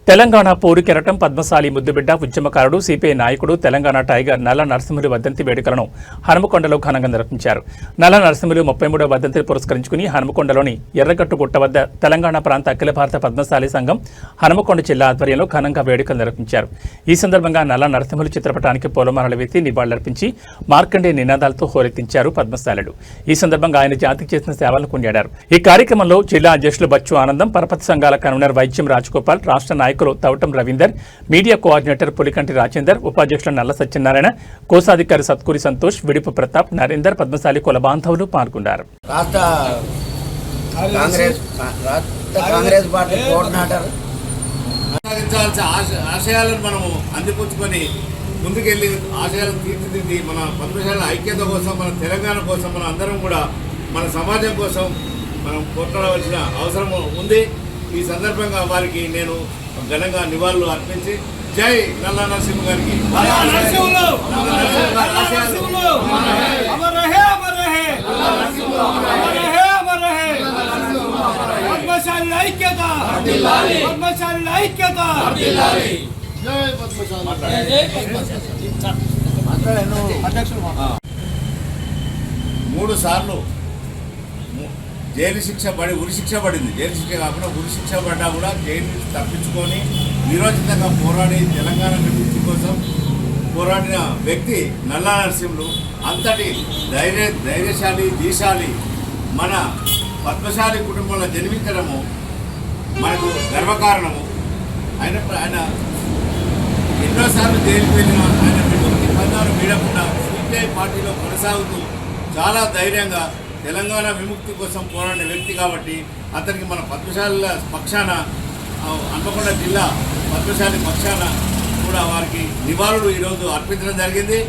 తెలంగాణ పోరు కెరటం పద్మశాలి ముద్దుబిడ్డ ఉద్యమకారుడు సిపిఐ నాయకుడు తెలంగాణ టైగర్ నల్ల నరసింహులు వర్ధంతి వేడుకలను హనుమకొండలో ఘనంగా నిర్వహించారు. నల్ల నరసింహులు 33వ వర్ధంతిని పురస్కరించుకుని హనుమకొండలోని ఎర్రగట్టు గుట్ట వద్ద తెలంగాణ ప్రాంత అఖిల భారత పద్మశాలి సంఘం హనుమకొండ జిల్లా ఆధ్వర్యంలో ఘనంగా వేడుకలు నిర్వహించారు. ఈ సందర్భంగా నల్ల నరసింహులు చిత్రపటానికి పూలమాలలు వేసి నివాళులర్పించి మార్కండే నినాదాలతో హోరెత్తించారు పద్మశాలుడు. ఈ సందర్భంగా ఆయన జాతికి చేసిన సేవలను కొనియాడారు. ఈ కార్యక్రమంలో జిల్లా అధ్యక్షులు బచ్చు ఆనందం, పరపతి సంఘాల కన్వీనర్ వైద్యం రాజగోపాల్, రాష్ట్ర నాయకులు తౌటం రవీందర్, మీడియా కోఆర్డినేటర్ పులికంటి రాజేందర్, ఉపాధ్యక్షులు నల్ల సత్యనారాయణ, కోశాధికారి సత్కూరి సంతోష్, విడిపు ప్రతాప్, నరేందర్, పద్మశాలి కుల బాంధవులు పాల్గొన్నారు. ఆశయాలను మనము అందిపుచ్చుకొని ముందుకెళ్ళి ఆశయాలను తీర్చిదిద్ది మన పద్మశాల ఐక్యత కోసం, మన తెలంగాణ కోసం, మన అందరం కూడా మన సమాజం కోసం మనం పోట్లాడవలసిన అవసరం ఉంది. ఈ సందర్భంగా వారికి నేను ఘనంగా నివాళులు అర్పించి జై నల్ల నరసింహ గారికి మూడు సార్లు జైలు శిక్ష పడి ఉరి శిక్ష పడింది. జైలు శిక్ష కాకుండా ఉరి శిక్ష పడ్డా కూడా జైలు నుంచి తప్పించుకొని నిరోధితంగా పోరాడి తెలంగాణ విముక్తి కోసం పోరాడిన వ్యక్తి నల్ల నరసింహులు. అంతటి ధైర్యశాలి, దీశాలి మన పద్మశాలి కుటుంబంలో జన్మించడము మనకు గర్వకారణము. ఆయన ఎన్నోసార్లు జైలుకు వెళ్ళిన ఆయన విముక్తి బంధాలు వీడకుండా సిపిఐ పార్టీలో కొనసాగుతూ చాలా ధైర్యంగా తెలంగాణ విముక్తి కోసం పోరాడిన వ్యక్తి కాబట్టి అతనికి మన పద్మశాల పక్షాన, హన్మకొండ జిల్లా పద్మశాలి పక్షాన కూడా వారికి నివాళులు ఈరోజు అర్పించడం జరిగింది.